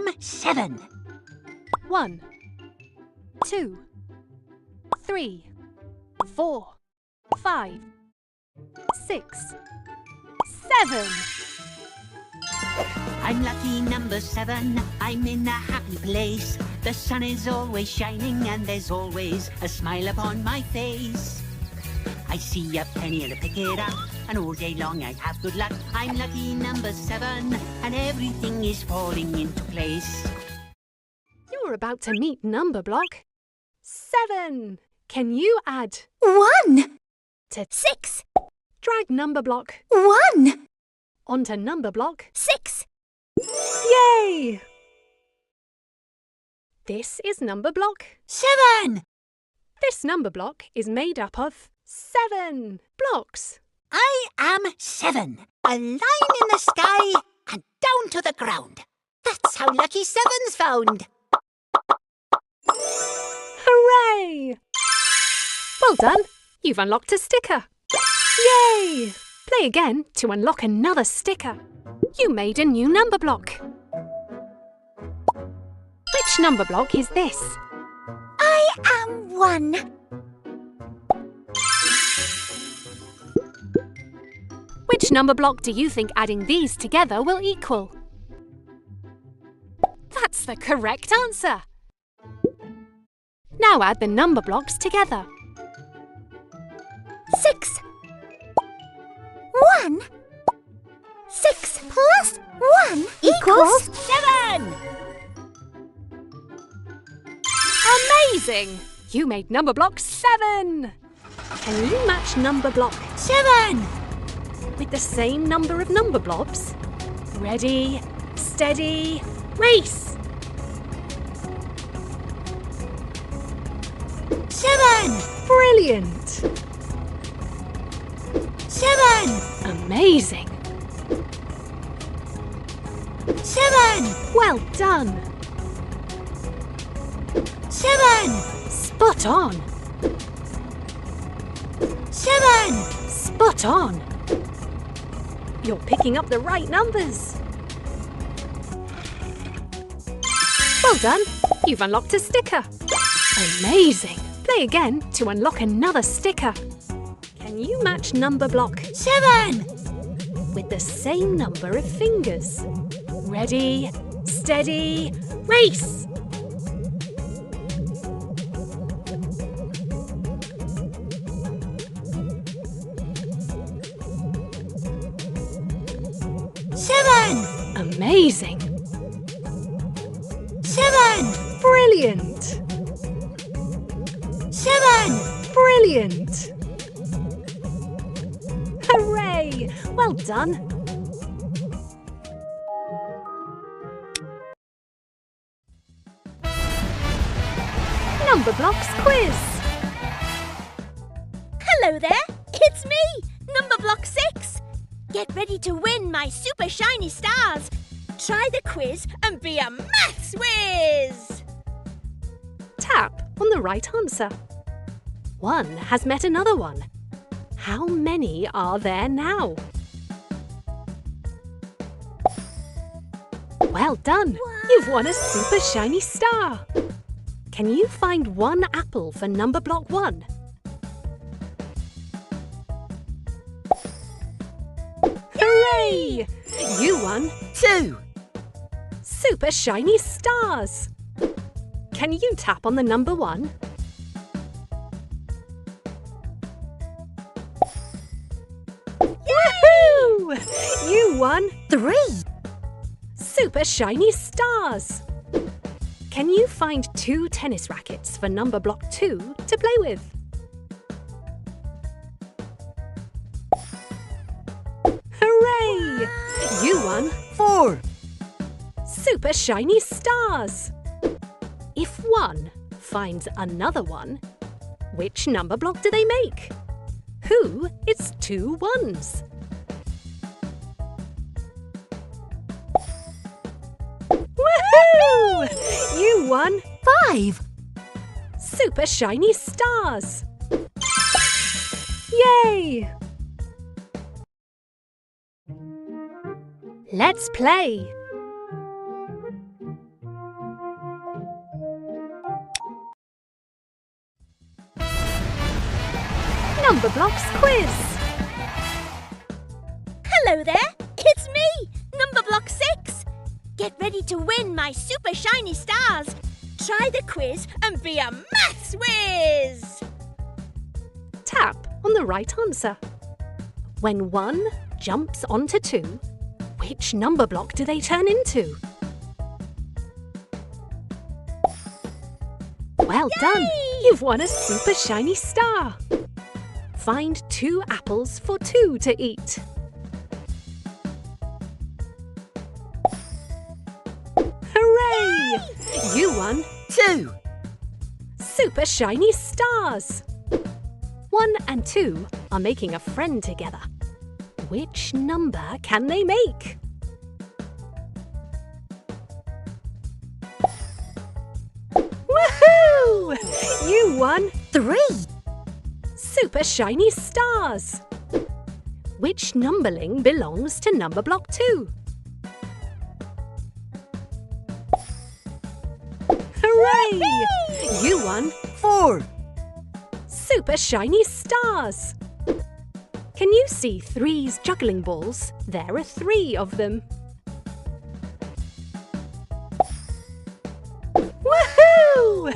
am 7. 1, 2, 3, 4, 5, 6, 7. I'm lucky number 7. I'm in a happy place. The sun is always shining and there's always a smile upon my face. I see a penny and I pick it up, and all day long I have good luck. I'm lucky number 7, and everything is falling into place. You're about to meet Numberblock 7. Can you add 1 to 6 drag Numberblock 1 onto Numberblock? 6 Yay! This is Numberblock 7! This Numberblock is made up of 7 blocks. I am 7. A line in the sky and down to the ground. That's how lucky 7's found. Hooray! Well done! You've unlocked a sticker. Yay! Play again to unlock another sticker. You made a new Numberblock. Which Numberblock is this? I am 1. Which Numberblock do you think adding these together will equal? That's the correct answer. Now add the Numberblocks together. 6 1 6 plus 1 equals 7! Amazing! You made Numberblock 7! Can you match Numberblock 7! with the same number of Numberblocks? Ready, steady, race! 7! Brilliant! 7! Amazing! 7! Well done! 7! Spot on! 7! Spot on! You're picking up the right numbers. Well done! You've unlocked a sticker. Amazing! Play again to unlock another sticker. Can you match Numberblock 7! with the same number of fingers? Ready, steady, race! 7! Amazing! 7! Brilliant! 7! Brilliant! Hooray! Well done! Numberblocks quiz! Hello there, it's me, Numberblock 6. Get ready to win my super shiny stars. Try the quiz and be a maths whiz. Tap on the right answer. One has met another one. How many are there now? Well done! You've won a super shiny star. Can you find one apple for Numberblock 1? Hooray! You won 2! super shiny stars. Can you tap on the number 1? Woohoo! You won 3. super shiny stars. Can you find 2 tennis rackets for Numberblock 2 to play with? Hooray! You won 4! super shiny stars. If one finds another one, which Numberblock do they make? Who is 2 ones? Woohoo! You won 5. super shiny stars. Yay! Let's play. Numberblocks quiz! Hello there, it's me, Numberblock 6. Get ready to win my super shiny stars. Try the quiz and be a maths whiz. Tap on the right answer. When 1 jumps onto 2, which number block do they turn into? Well done! You've won a super shiny star. Find 2 apples for 2 to eat. Hooray! You won 2 super shiny stars. 1 and 2 are making a friend together. Which number can they make? Woohoo! You won 3 super shiny stars. Which numberling belongs to Numberblock 2? Hooray! You won 4 super shiny stars. Can you see 3's juggling balls? There are 3 of them. Woohoo!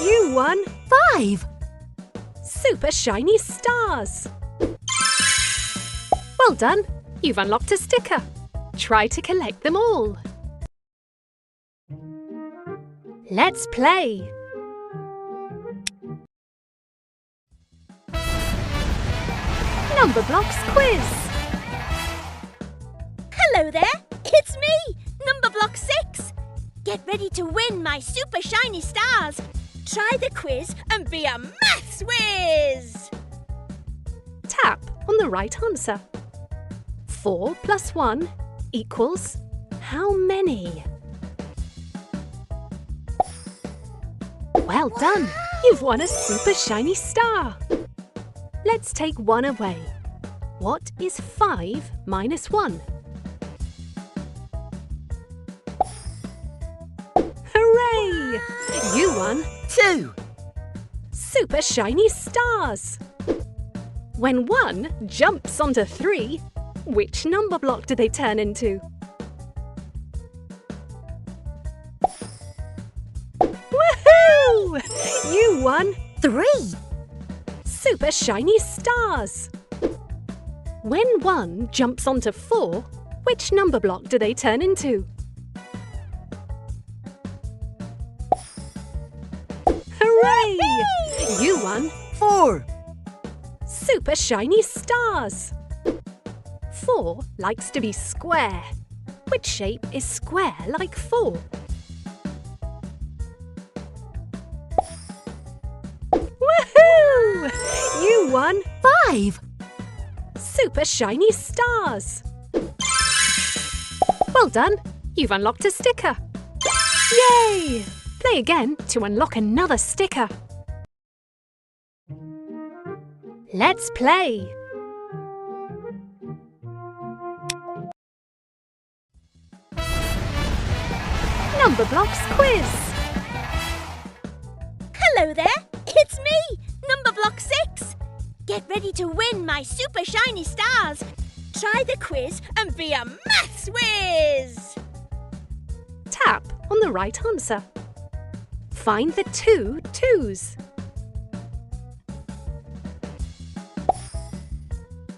You won 5 super shiny stars. Well done! You've unlocked a sticker. Try to collect them all. Let's play! Numberblocks quiz! Hello there, it's me, Numberblock 6. Get ready to win my super shiny stars. Try the quiz and be a maths whiz. Tap on the right answer. 4 plus 1 equals how many? Well done! You've won a super shiny star. Let's take 1 away. What is 5 minus 1? Hooray! You won 2 super shiny stars. When 1 jumps onto 3, which number block do they turn into? Woohoo! You won 3 super shiny stars. When 1 jumps onto 4, which number block do they turn into? Hooray! You won 4 super shiny stars. 4 likes to be square. Which shape is square like 4? Woohoo! You won 5 super shiny stars. Well done! You've unlocked a sticker. Yay! Play again to unlock another sticker. Let's play! Numberblocks quiz! Hello there, it's me, Numberblock 6. Get ready to win my super shiny stars. Try the quiz and be a maths whiz. Tap on the right answer. Find the 2 2's.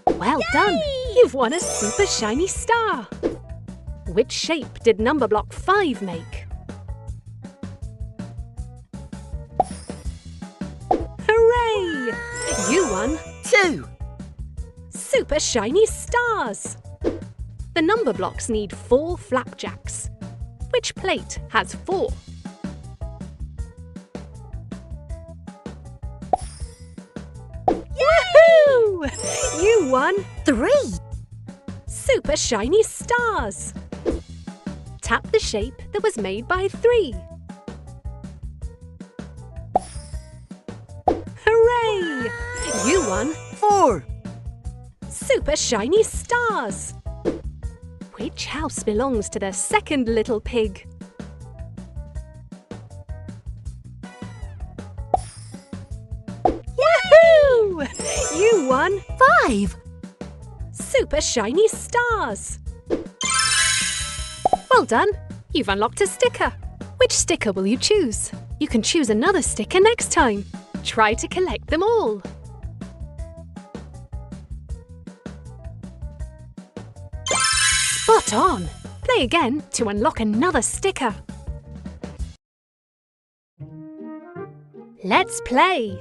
Well done! You've won a super shiny star. Which shape did Numberblock 5 make? Hooray! You won 2 super shiny stars. The number blocks need 4 flapjacks. Which plate has 4? Woohoo! You won 3 super shiny stars. Tap the shape that was made by 3. Hooray! You won 4 super shiny stars. Which house belongs to the second little pig? Woohoo! You won won 5. super shiny stars. Well done. You've unlocked a sticker. Which sticker will you choose? You can choose another sticker next time. Try to collect them all. Spot on. Play again to unlock another sticker. Let's play.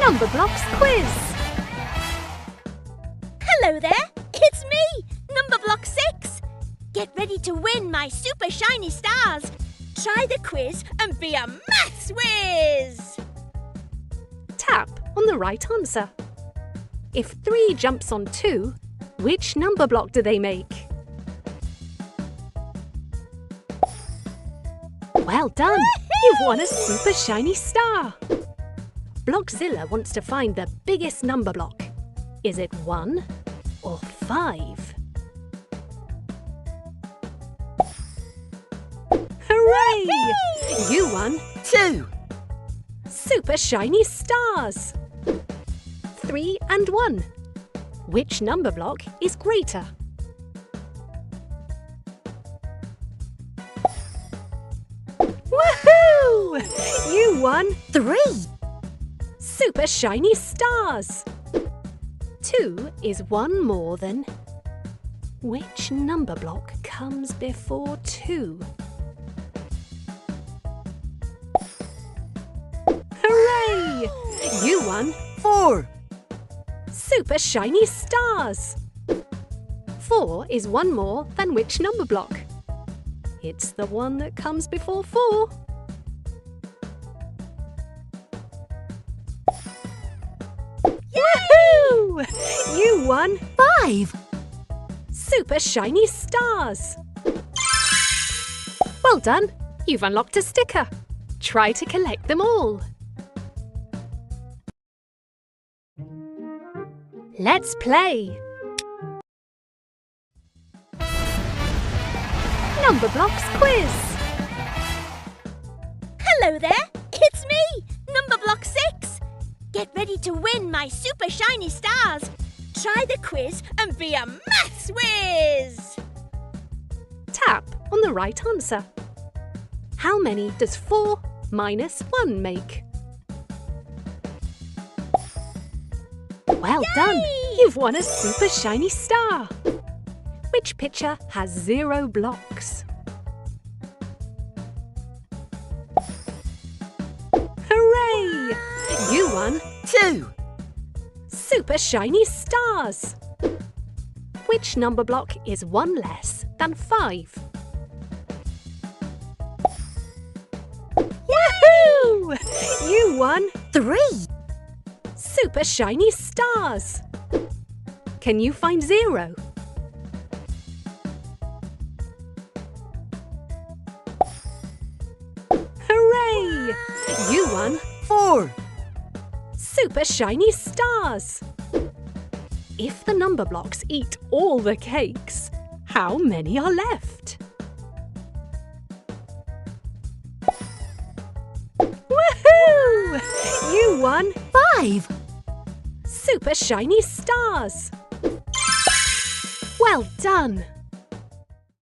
Numberblocks quiz. Hello there, it's me, Numberblock 6. Get ready to win my super shiny stars. Try the quiz and be a maths whiz. Tap on the right answer. If 3 jumps on 2, which number block do they make? Well done! You've won a super shiny star. Blockzilla wants to find the biggest number block. Is it 1 or 5? Hooray! You won 2 super shiny stars. 3 and 1. Which number block is greater? Woohoo! You won 3 super shiny stars. 2 is 1 more than... Which number block comes before 2? Hooray! You won 4 super shiny stars. 4 is 1 more than which number block? It's the one that comes before 4. Woohoo! You won 5 super shiny stars. Well done! You've unlocked a sticker. Try to collect them all. Let's play. Numberblocks quiz. Hello there, it's me, Numberblock 6. Get ready to win my super shiny stars. Try the quiz and be a maths whiz. Tap on the right answer. How many does 4 minus 1 make? Well done! You've won a super shiny star. Which picture has 0 blocks? Hooray! You won 2 super shiny stars. Which number block is 1 less than 5? Woohoo! You won 3 super shiny stars. Can you find 0? Hooray! You won 4 super shiny stars. If the number blocks eat all the cakes, how many are left? Woohoo! You won 5 super shiny stars. Well done!